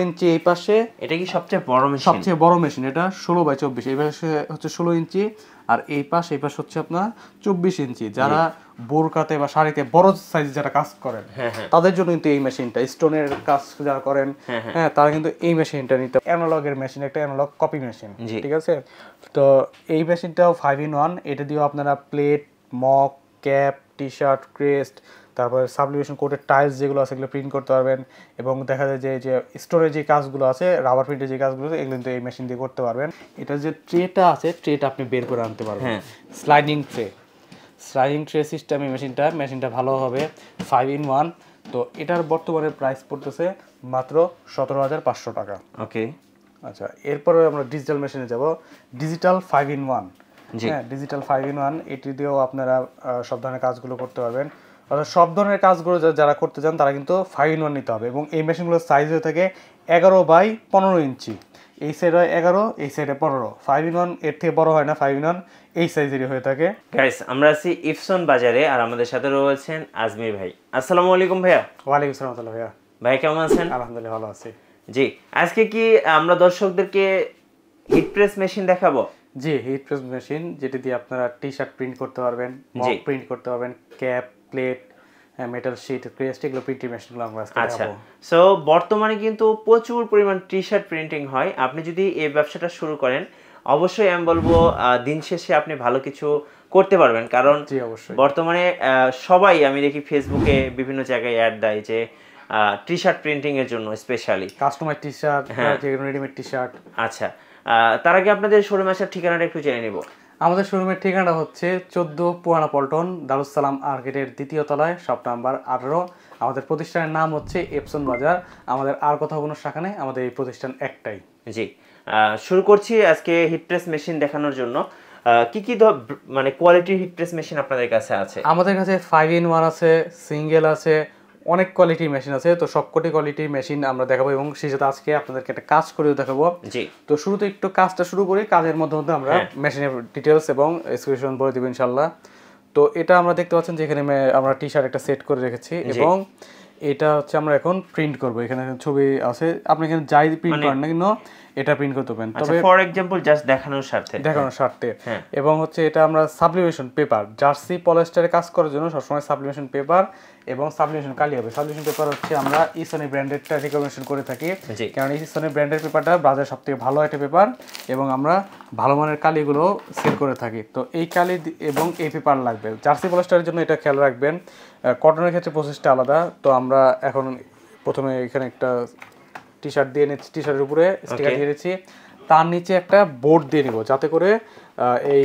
ইঞ্চি এই পাশে। এটা কি সবচেয়ে বড় মেশিন? এটা 16x24, এই পাশে হচ্ছে 16 ইঞ্চি, আর এই পাশ হচ্ছে আপনার 24 ইঞ্চি। যারা বোরকাতে বা শাড়িতে বড় সাইজ যারা কাজ করেন তাদের জন্য কিন্তু এই মেশিনটা, স্টোনের কাজ যারা করেন হ্যাঁ তারা কিন্তু এই মেশিনটা নিতে। অ্যানালগের মেশিন, একটা অ্যানালগ কপি মেশিন, ঠিক আছে। তো এই মেশিনটাও 5-in-1। এটা দিয়েও আপনারা plate, mock, cap, T shirt, crest, তারপরে সাবলিমেশন কোটের টাইলস যেগুলো আছে এগুলো প্রিন্ট করতে পারবেন। এবং দেখা যায় যে স্টোরে যে কাজগুলো আছে, রাবার প্রিন্টের যে কাজগুলো আছে, এগুলো কিন্তু এই মেশিন দিয়ে করতে পারবেন। এটা যে ট্রেটা আছে, ট্রেটা আপনি বের করে আনতে পারবেন, স্লাইডিং ট্রে সিস্টেম এই মেশিনটা ভালো হবে, 5-in-1। তো এটার বর্তমানে প্রাইস পড়তেছে মাত্র 17,500 টাকা। ওকে, আচ্ছা, এরপরে আমরা ডিজিটাল মেশিনে যাব। ডিজিটাল 5-in-1, হ্যাঁ ডিজিটাল 5-in-1, এটি দিয়েও আপনারা সব ধরনের কাজগুলো করতে পারবেন। অর্থাৎ সব ধরনের কাজগুলো যারা করতে চান তারা কিন্তু 5-in-1 নিতে হবে। এবং এই মেশিনগুলোর সাইজ হয়ে থাকে 11x15 ইঞ্চি। এই সাইডে 11, এই সাইডে 15। 5-in-1 এর থেকে বড় হয় না, 5-in-1 এই সাইজেরই হয়ে থাকে। গাইস, আমরা আছি ইপসন বাজারে, আর আমাদের সাথে রয়েছেন আজমির ভাই। আসসালামু আলাইকুম ভাইয়া। ওয়ালাইকুম আসসালাম ভাইয়া। ভাই কেমন আছেন? আলহামদুলিল্লাহ ভালো আছি। জি, আজকে কি আমরা দর্শকদেরকে হিট প্রেস মেশিন দেখাবো? জি, হিট প্রেস মেশিন, যেটা দিয়ে আপনারা টি শার্ট প্রিন্ট করতে পারবেন, মক প্রিন্ট করতে পারবেন, cap, plate, metal sheet, crest, এগুলো প্রিন্টিং মেশিনগুলো আমরা আজকে দেখাবো। আচ্ছা, সো বর্তমানে কিন্তু প্রচুর পরিমাণ টি শার্ট প্রিন্টিং হয়। আপনি যদি এই ব্যবসাটা শুরু করেন, অবশ্যই আমি বলবো দিন শেষে আপনি ভালো কিছু করতে পারবেন। কারণ বর্তমানে সবাই, আমি দেখি ফেসবুকে বিভিন্ন জায়গায় অ্যাড দেয় যে টি শার্ট প্রিন্টিং এর জন্য specially customise T shirt, readymade T shirt. আচ্ছা, তার আগে আপনাদের শোরুম আসার ঠিকানাটা একটু জেনে নিব। আমাদের শোরুমের ঠিকানা হচ্ছে 14 পুরানা পল্টন, দারুসালাম আর্কেটের 2য় তলায়, শপ নাম্বার 18। আমাদের প্রতিষ্ঠানের নাম হচ্ছে এপসন বাজার। আমাদের আর কোথাও কোনো শাখা নেই, আমাদের এই প্রতিষ্ঠান একটাই। জি, শুরু করছি আজকে হিট প্রেস মেশিন দেখানোর জন্য। কি কি মানে কোয়ালিটির হিট প্রেস মেশিন আপনাদের কাছে আছে? আমাদের কাছে 5-in-1 আছে, সিঙ্গেল আছে, অনেক কোয়ালিটির মেশিন আছে। তো সবকটি কোয়ালিটির মেশিন আমরা দেখাবো, এবং সেই সাথে আজকে আপনাদেরকে একটা কাজ করেও দেখাবো। জি, তো শুরুতে একটু কাজটা শুরু করি, কাজের মধ্যে আমরা মেশিনের ডিটেলস এবং স্পেসিফিকেশন বলে দিব ইনশাআল্লাহ। তো এটা আমরা দেখতে পাচ্ছেন যে এখানে আমরা টি শার্ট একটা সেট করে রেখেছি, এবং এটা হচ্ছে আমরা এখন প্রিন্ট করব। এখানে ছবি আছে, আপনি এখানে যাই প্রিন্ট করেন না কিন্তু এটা প্রিন্ট করতে পারেন। তবে ফর एग्जांपल জাস্ট দেখানোর স্বার্থে এবং হচ্ছে এটা আমরা সাবলিমেশন পেপার, জার্সি পলিস্টারে কাজ করার জন্য সবসময় সাবলিমেশন পেপার এবং সাবলিমেশন কালি হবে। সাবলিমেশন পেপার হচ্ছে আমরা ইসনি ব্র্যান্ডেডটা রিকমেন্ডেশন করে থাকি, কারণ ইসনি ব্র্যান্ডের পেপারটা বাজারে সবথেকে ভালো একটা পেপার, এবং আমরা ভালো মানের কালিগুলো সেল করে থাকি। তো এই কালি এবং এই পেপার লাগবে। জার্সি পলিস্টারের জন্য এটা খেয়াল রাখবেন। কটনের ক্ষেত্রে প্রসেসটা আলাদা। তো আমরা এখন প্রথমে এখানে একটা টি শার্ট দিয়ে নিচ্ছি, টি শার্টের উপরে স্টিকার দিয়ে দিচ্ছি, তার নিচে একটা বোর্ড দিয়ে নিব, যাতে করে এই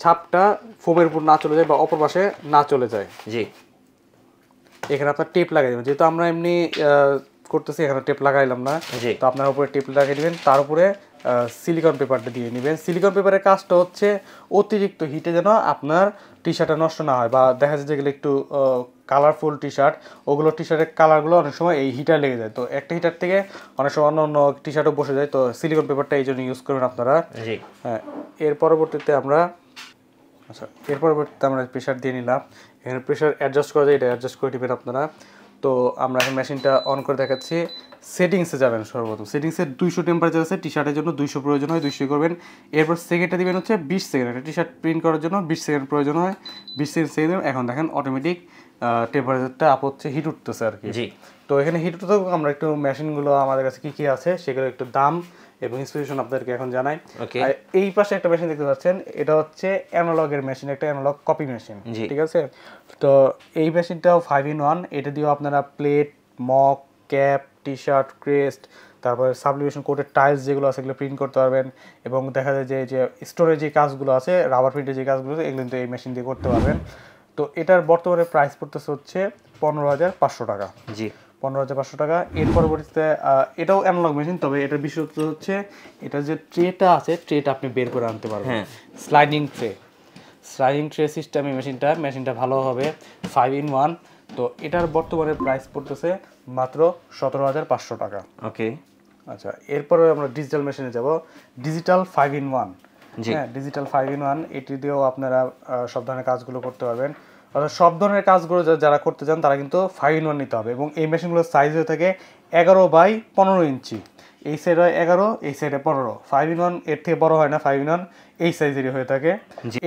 ছাপটা ফোমের উপর না চলে যায় বা অপর পাশে না চলে যায়। জি, এখানে আপনার টেপ লাগাই দেবেন, যেহেতু আমরা এমনি করতেছি এখানে টেপ লাগাইলাম না, তো আপনার উপরে টেপ লাগিয়ে দিবেন। তার উপরে সিলিকন পেপারটা দিয়ে নেবেন। সিলিকন পেপারের কাজটা হচ্ছে অতিরিক্ত হিটে যেন আপনার টি শার্টটা নষ্ট না হয়, বা দেখা যায় যেগুলো একটু কালারফুল টি শার্ট, ওগুলো টি শার্টের কালারগুলো অনেক সময় এই হিটার লেগে যায়। তো একটা হিটার থেকে অনেক সময় অন্য অন্য টি শার্টও বসে যায়। তো সিলিকন পেপারটা এই জন্য ইউজ করবেন আপনারা। হ্যাঁ, এর পরবর্তীতে আমরা প্রেশার দিয়ে নিলাম। এখানে প্রেশার অ্যাডজাস্ট করা যায়, এটা অ্যাডজাস্ট করে নেবেন আপনারা। তো আমরা এখন মেশিনটা অন করে দেখাচ্ছি। সেটিংসে যাবেন, সর্বপ্রথম সেটিংসে 200 টেম্পারেচার আছে, টি শার্টের জন্য 200 প্রয়োজন হয়, 200 করবেন। এরপর সেকেন্ডটা দিবেন হচ্ছে 20 সেকেন্ড। একটা টি শার্ট প্রিন্ট করার জন্য 20 সেকেন্ড প্রয়োজন হয়, 20 সেকেন্ড। এখন দেখেন অটোমেটিক টেম্পারেচারটা আপ হচ্ছে, হিট উঠতেছে আর কি। তো এখানে হিট উঠতে আমরা একটু মেশিনগুলো আমাদের কাছে কী কী আছে সেগুলো একটু দাম এবং ইনস্পিরেশন আপনাদেরকে এখন জানাই। এই পাশে একটা মেশিন দেখতে পাচ্ছেন, এটা হচ্ছে অ্যানালগের মেশিন, একটা অ্যানালগ কপি মেশিন, ঠিক আছে। তো এই মেশিনটাও 5-in-1। এটা দিয়েও আপনারা plate, mock, cap, T shirt, crest, তারপরে সাবলিমেশন কোটের টাইলস যেগুলো আছে এগুলো প্রিন্ট করতে পারবেন। এবং দেখা যায় যে স্টোরে যে কাজগুলো আছে, রাবার প্রিন্টের যে কাজগুলো আছে, এগুলো কিন্তু এই মেশিন দিয়ে করতে পারবেন। তো এটার বর্তমানে প্রাইস পড়তেছে হচ্ছে 15,500 টাকা। জি, 15,500 টাকা। এর পরবর্তীতে এটাও অ্যানালগ মেশিন, তবে এটার বিশেষত্ব হচ্ছে এটা যে ট্রেটা আছে, ট্রেটা আপনি বের করে আনতে পারবেন, স্লাইডিং ট্রে সিস্টেম এই মেশিনটা ভালো হবে, 5-in-1। তো এটার বর্তমানে প্রাইস পড়তেছে মাত্র 17,500 টাকা। ওকে, আচ্ছা, এরপরে আমরা ডিজিটাল মেশিনে যাব। ডিজিটাল 5-in-1, হ্যাঁ ডিজিটাল 5-in-1, এটি দিয়েও আপনারা সব ধরনের কাজগুলো করতে পারবেন। অর্থাৎ সব ধরনের কাজগুলো যারা করতে চান তারা কিন্তু 5-in-1 নিতে হবে। এবং এই মেশিনগুলোর সাইজ হয়ে থাকে 11/15 ইঞ্চি, এই সাইড হয় 11, এই সাইডে 15। 5-in-1 এর থেকে বড় হয় না, 5-in-1 এই সাইজেরই হয়ে থাকে।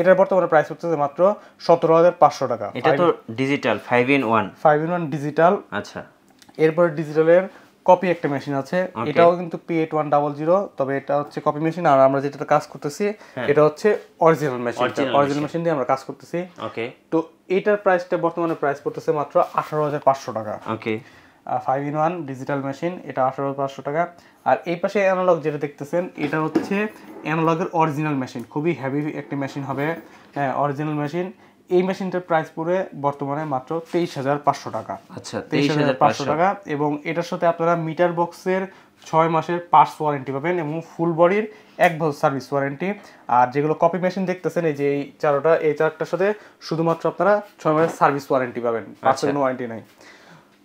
এটার বর্তমানে প্রাইস পড়তেছে মাত্র 17,500 টাকা। এটা তো ডিজিটাল 5-in-1 ডিজিটাল। আচ্ছা, এরপর ডিজিটালের কপি একটা মেশিন আছে, এটাও কিন্তু P8100, তবে এটা হচ্ছে কপি মেশিন। আর আমরা যেটা কাজ করতেছি এটা হচ্ছে অরিজিনাল মেশিন। অরিজিনাল মেশিন দিয়ে আমরা কাজ করতেছি। ওকে, তো এটার প্রাইসটা বর্তমানে প্রাইস পড়তেছে মাত্র 18,500 টাকা। ওকে, 5-in-1 ডিজিটাল মেশিন, এটা 18,500 টাকা। আর এই পাশে অ্যানালগ যেটা দেখতেছেন এটা হচ্ছে অ্যানালগের অরিজিনাল মেশিন, খুবই হেভি একটা মেশিন হবে। হ্যাঁ, অরিজিনাল মেশিন। এই মেশিনটার প্রাইস পড়ে বর্তমানে মাত্র 23,500 টাকা। আচ্ছা, 23,500 টাকা। এবং এটার সাথে আপনারা মিটার বক্সের 6 মাসের পার্টস ওয়ারেন্টি পাবেন এবং ফুল বডির 1 বছর সার্ভিস ওয়ারেন্টি। আর যেগুলো কপি মেশিন দেখতেছেন এই যে এই চারটা, এই চারটার সাথে শুধুমাত্র আপনারা 6 মাসের সার্ভিস ওয়ারেন্টি পাবেন, পার্টসের কোনো ওয়ারেন্টি নাই।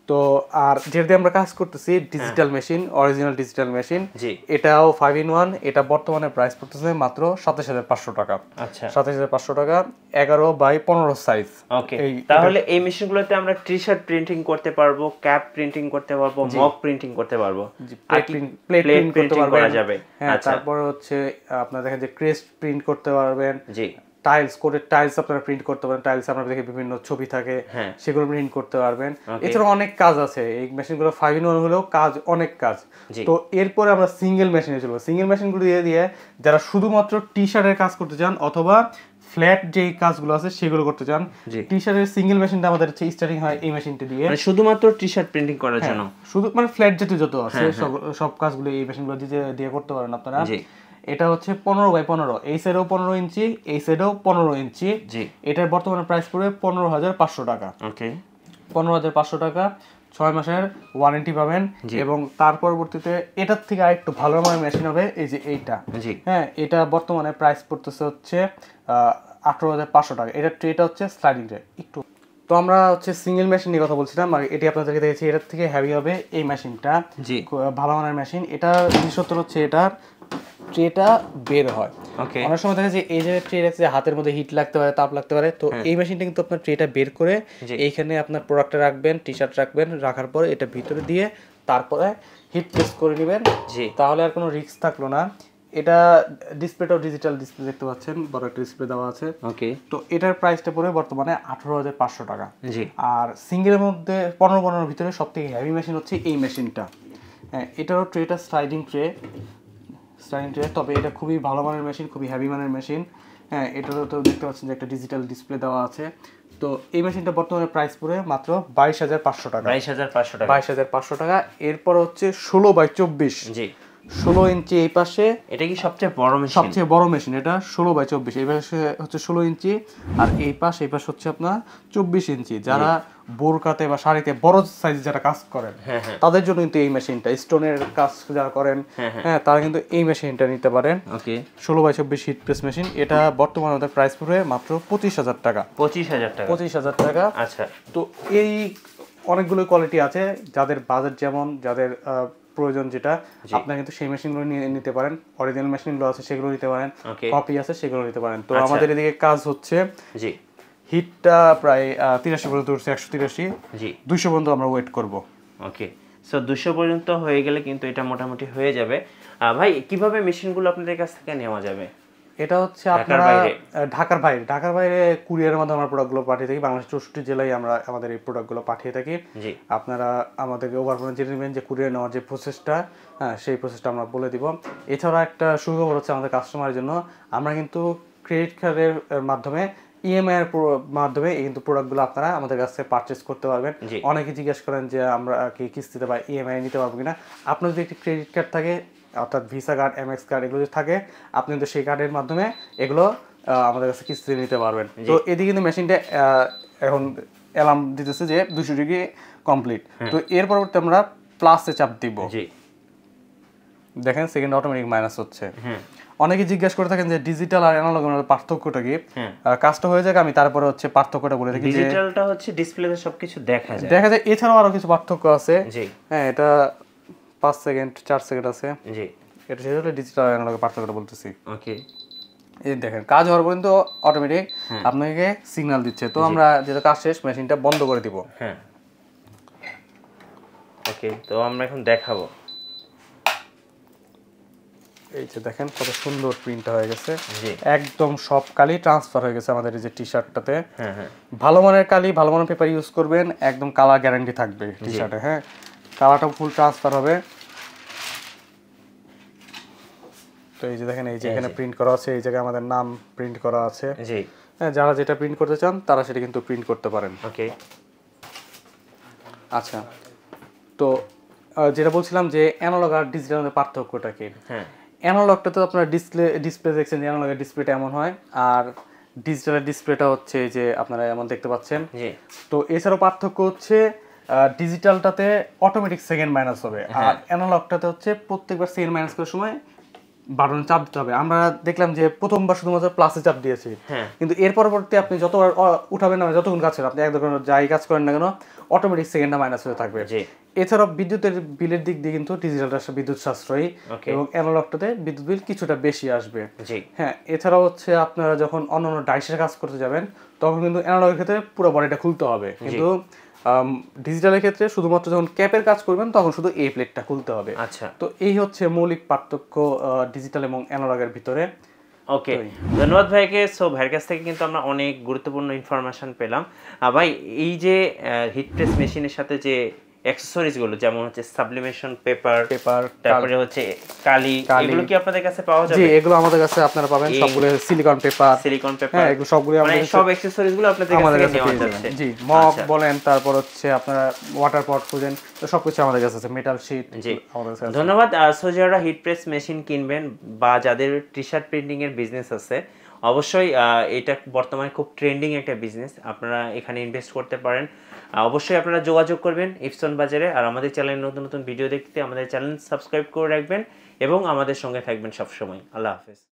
তো আর যেটা আমরা কাজ করতেছি digital machine, original digital machine, এটাও 5-in-1, এটা বর্তমানে প্রাইস পড়তেছে মাত্র 27,500 টাকা। আচ্ছা, 27,500 টাকা, 11/15 সাইজ। ওকে, তাহলে এই মেশিনগুলোতে আমরা টি-শার্ট প্রিন্টিং করতে পারবো, ক্যাপ প্রিন্টিং করতে পারবো, মক প্রিন্টিং করতে পারবো, প্লেট প্রিন্ট করতে করা যাবে। হ্যাঁ, তারপর হচ্ছে আপনারা দেখেন যে ক্রেস্ট প্রিন্ট করতে পারবেন। জি, টাইলস কোডের টাইলস আপনারা প্রিন্ট করতে পারেন। টাইলস আপনারা দেখে বিভিন্ন ছবি থাকে, সেগুলো প্রিন্ট করতে পারবেন। এছাড়া অনেক কাজ আছে এই মেশিনগুলো। 5-in-1 হলেও কাজ, অনেক কাজ। তো এরপরে আমরা সিঙ্গেল মেশিনে চলবো। সিঙ্গেল মেশিনগুলো দিয়ে যারা শুধুমাত্র টি শার্টের কাজ করতে চান অথবা ফ্ল্যাট যেই কাজগুলো আছে সেগুলো করতে চান, টি শার্টের সিঙ্গেল মেশিনটা আমাদের স্টার্টিং হয় এই মেশিনটা দিয়ে, মানে শুধুমাত্র টি শার্ট প্রিন্টিং করার জন্য। শুধু মানে ফ্ল্যাট জাতীয় যত আছে সব কাজগুলো এই মেশিনগুলো দিয়ে করতে পারেন আপনারা। এটা হচ্ছে 15/15, এই সাইডেও 15 ইঞ্চি, এই সাইডেও 15 ইঞ্চি। এটার বর্তমানে প্রাইস পড়বে 15,500 টাকা। ওকে, 15,500 টাকা, 6 মাসের ওয়ারেন্টি পাবেন। এবং তার পরবর্তীতে এটার থেকে আরেকটু ভালো মানের মেশিন হবে এই যে এইটা। হ্যাঁ, এটা বর্তমানে প্রাইস পড়তেছে হচ্ছে 18,500 টাকা। এটা হচ্ছে স্লাইডিং ট্রে। একটু তো আমরা হচ্ছে সিঙ্গেল মেশিন নিয়ে কথা বলছিলাম, আর এটি আপনাদেরকে দেখেছি। এটার থেকে হেভি হবে এই মেশিনটা, ভালো মানের মেশিন। এটা বিশেষত্ব হচ্ছে এটার ট্রেটা বের হয়। অনেক সময় দেখা যায় এই যে ট্রে আছে হাতের মধ্যে হিট লাগতে পারে, তাপ লাগতে পারে। তো এই মেশিনটা কিন্তু আপনার ট্রেটা বের করে এইখানে আপনার প্রোডাক্টটা রাখবেন, টি শার্ট রাখবেন, রাখার পর এটা ভিতরে দিয়ে তারপরে হিট প্রেস করে নেবেন। তাহলে আর কোনো রিস্ক থাকলো না। এটা ডিসপ্লেটাও ডিজিটাল ডিসপ্লে দেখতে পাচ্ছেন, বড় একটা ডিসপ্লে দেওয়া আছে। ওকে, তো এটার প্রাইসটা পড়ে বর্তমানে 18,500 টাকা। আর সিঙ্গেলের মধ্যে 15 ভিতরে সব থেকে হেভি মেশিন হচ্ছে এই মেশিনটা। হ্যাঁ, এটারও ট্রেটা স্লাইডিং ট্রে, তবে এটা খুবই ভালো মানের মেশিন, খুবই হেভি মানের মেশিন। হ্যাঁ, এটারও তো দেখতে পাচ্ছেন যে একটা ডিজিটাল ডিসপ্লে দেওয়া আছে। তো এই মেশিনটা বর্তমানে প্রাইস পড়ে মাত্র 22,500 টাকা। 22,500 টাকা। এরপর হচ্ছে 16/24, 16 ইঞ্চি এই পাশে। এটা কি সবচেয়ে বড় মেশিন? সবচেয়ে বড় মেশিন এটা 16/24। এই পাশে হচ্ছে 16 ইঞ্চি, আর এই পাশ হচ্ছে আপনার 24 ইঞ্চি। যারা বোরকাতে বা শাড়িতে বড় সাইজ যারা কাজ করেন তাদের জন্য কিন্তু এই মেশিনটা, স্টোনের কাজ যারা করেন হ্যাঁ তারা কিন্তু এই মেশিনটা নিতে পারেন। ওকে, 16/24 হিট প্রেস মেশিন। এটা বর্তমানে আমাদের প্রাইস পড়ে মাত্র 25,000 টাকা। 25,000 টাকা। আচ্ছা, তো এই অনেকগুলো কোয়ালিটি আছে, যাদের বাজেট যেমন, যাদের প্রয়োজন যেটা, আপনারা কিন্তু সেই মেশিনগুলো নিয়ে নিতে পারেন। অরিজিনাল মেশিনগুলো আছে সেগুলো নিতে পারেন, কপি আছে সেগুলো নিতে পারেন। তো আমাদের এদিকে কাজ হচ্ছে হিটটা প্রায় 83 পর্যন্ত উঠছে, 183, 200 পর্যন্ত আমরা ওয়েট করব। ওকে, সো 200 পর্যন্ত হয়ে গেলে কিন্তু এটা মোটামুটি হয়ে যাবে। ভাই, কিভাবে মেশিনগুলো আপনাদের কাছ থেকে নেওয়া যাবে? এটা হচ্ছে আপনারা ঢাকার বাইরে কুরিয়ারের মাধ্যমে আমরা প্রোডাক্টগুলো পাঠিয়ে থাকি। বাংলাদেশের 64 জেলায় আমরা আমাদের এই প্রোডাক্টগুলো পাঠিয়ে থাকি। আপনারা আমাদেরকে ওভারফোনে জেনে নেবেন যে কুরিয়ার নেওয়ার যে প্রসেসটা, হ্যাঁ সেই প্রসেসটা আমরা বলে দিব। এছাড়া একটা সুখবর হচ্ছে আমাদের কাস্টমারের জন্য, আমরা কিন্তু ক্রেডিট কার্ডের মাধ্যমে, ইএমআই এর মাধ্যমে কিন্তু প্রোডাক্টগুলো আপনারা আমাদের কাছ থেকে পারচেজ করতে পারবেন। অনেকে জিজ্ঞেস করেন যে আমরা কি কিস্তিতে বা ইএমআই নিতে পারবো কিনা। আপনার যদি একটি ক্রেডিট কার্ড থাকে, অর্থাৎ ভিসা কার্ড, এমএক্স কার্ড, এগুলো যদি থাকে, আপনি কিন্তু সেই কার্ডের মাধ্যমে এগুলো আমাদের কাছে কিস্তিতে নিতে পারবেন। তো এদিকে কিন্তু মেশিনটা এখন অ্যালার্ম দিতেছে যে 200 ডিগ্রি কমপ্লিট। তো এর পরবর্তী আমরা প্লাসে চাপ দিব, দেখেন সেকেন্ড অটোমেটিক মাইনাস হচ্ছে। অনেকে জিজ্ঞাসা করে থাকেন যে ডিজিটাল আর অ্যানালগ এর পার্থক্যটা কি। কাজটা হয়ে যাক, আমি তারপরে হচ্ছে পার্থক্যটা বলে থাকি। ডিজিটালটা হচ্ছে ডিসপ্লেতে সবকিছু দেখা যায়, এছাড়াও আরো কিছু পার্থক্য আছে। হ্যাঁ, এটা 5 সেকেন্ড 4 সেকেন্ড আছে। জি, এটা সেটা ডিজিটাল আর অ্যানালগ পার্থক্যটা বলতেছি। ওকে, এই দেখেন কাজ হওয়ার পর্যন্ত অটোমেটিক আপনাকে সিগন্যাল দিচ্ছে। তো আমরা যেটা কাজ শেষ মেশিনটা বন্ধ করে দিব। হ্যাঁ ওকে, তো আমরা এখন দেখাবো। এই যে দেখেন কত সুন্দর প্রিন্টটা হয়ে গেছে, একদম সব কালি ট্রান্সফার হয়ে গেছে আমাদের এই যে টি শার্টটাতে। ভালো মানের কালি, ভালো মানের পেপার ইউজ করবেন, একদম কালার গ্যারান্টি থাকবে টি শার্টে। হ্যাঁ, কালারটাও ফুল ট্রান্সফার হবে। তো এই যে দেখেন এই যে এখানে প্রিন্ট করা আছে, এই জায়গায় আমাদের নাম প্রিন্ট করা আছে। হ্যাঁ, যারা যেটা প্রিন্ট করতে চান তারা সেটা কিন্তু প্রিন্ট করতে পারেন। ওকে আচ্ছা, তো যেটা বলছিলাম যে অ্যানালগ আর ডিজিটালের পার্থক্যটা কি? হ্যাঁ, অ্যানালগটা তো আপনার ডিসপ্লে দেখছেন, অ্যানালগের ডিসপ্লেটা এমন হয়, আর ডিজিটালের ডিসপ্লেটা হচ্ছে যে আপনারা এমন দেখতে পাচ্ছেন। তো এছাড়াও পার্থক্য হচ্ছে ডিজিটালটাতে অটোমেটিক সেকেন্ড মাইনাস হবে, আর অ্যানালগটাতে হচ্ছে প্রত্যেকবার সেকেন্ড মাইনাস করার সময় বাটনে চাপ দিতে হবে। আমরা দেখলাম যে প্রথমবার শুধুমাত্র প্লাসে চাপ দিয়েছি, কিন্তু এর পরবর্তী আপনি যতবার উঠাবেন না, যতক্ষণ কাজ করেন আপনি এক ধরনের যাই কাজ করেন না কেন অটোমেটিক সেকেন্ডটা মাইনাস হয়ে থাকবে। এছাড়াও বিদ্যুতের বিলের দিক দিয়ে কিন্তু ডিজিটালটা বিদ্যুৎ সাশ্রয়ী এবং অ্যানালগটাতে বিদ্যুৎ বিল কিছুটা বেশি আসবে। হ্যাঁ, এছাড়াও হচ্ছে আপনারা যখন অন্যান্য ডাইসের কাজ করতে যাবেন তখন কিন্তু অ্যানালগের ক্ষেত্রে পুরো বডিটা খুলতে হবে, কিন্তু ডিজিটালের ক্ষেত্রে শুধুমাত্র যখন ক্যাপের কাজ করবেন তখন শুধু এই প্লেটটা খুলতে হবে। আচ্ছা, তো এই হচ্ছে মৌলিক পার্থক্য ডিজিটাল এবং অ্যানালগের ভিতরে। ওকে, ধন্যবাদ ভাইকে। সো ভাইয়ের কাছ থেকে কিন্তু আমরা অনেক গুরুত্বপূর্ণ ইনফরমেশন পেলাম। ভাই, এই যে হিট প্রেস মেশিনের সাথে যে অ্যাকসেসরিজ গুলো যেমন হচ্ছে সাবলিমেশন পেপার, তারপরে হচ্ছে কালি, এগুলো কি আপনাদের কাছে পাওয়া যাবে? জি, এগুলো আমাদের কাছে আপনারা পাবেন। সবগুলো সিলিকন পেপার, হ্যাঁ, এগুলো সবগুলো আমাদের সব অ্যাকসেসরিজ গুলো আপনাদের কাছে নেওয়া যাচ্ছে। জি, মগ বলেন, তারপর হচ্ছে আপনারা ওয়াটার পট খুঁজেন, তো সবকিছু আমাদের কাছে আছে, মেটাল শীট। জি, ধন্যবাদ। সো যারা হিট প্রেস মেশিন কিনবেন বা যাদের টি শার্ট প্রিন্টিং এর বিজনেস আছে, অবশ্যই এটা বর্তমানে খুব ট্রেন্ডিং একটা বিজনেস, আপনারা এখানে ইনভেস্ট করতে পারেন। অবশ্যই আপনারা যোগাযোগ করবেন ইপসন বাজারে। আর আমাদের চ্যানেলে নতুন নতুন ভিডিও দেখতে আমাদের চ্যানেল সাবস্ক্রাইব করে রাখবেন এবং আমাদের সঙ্গে থাকবেন সবসময়। আল্লাহ হাফেজ।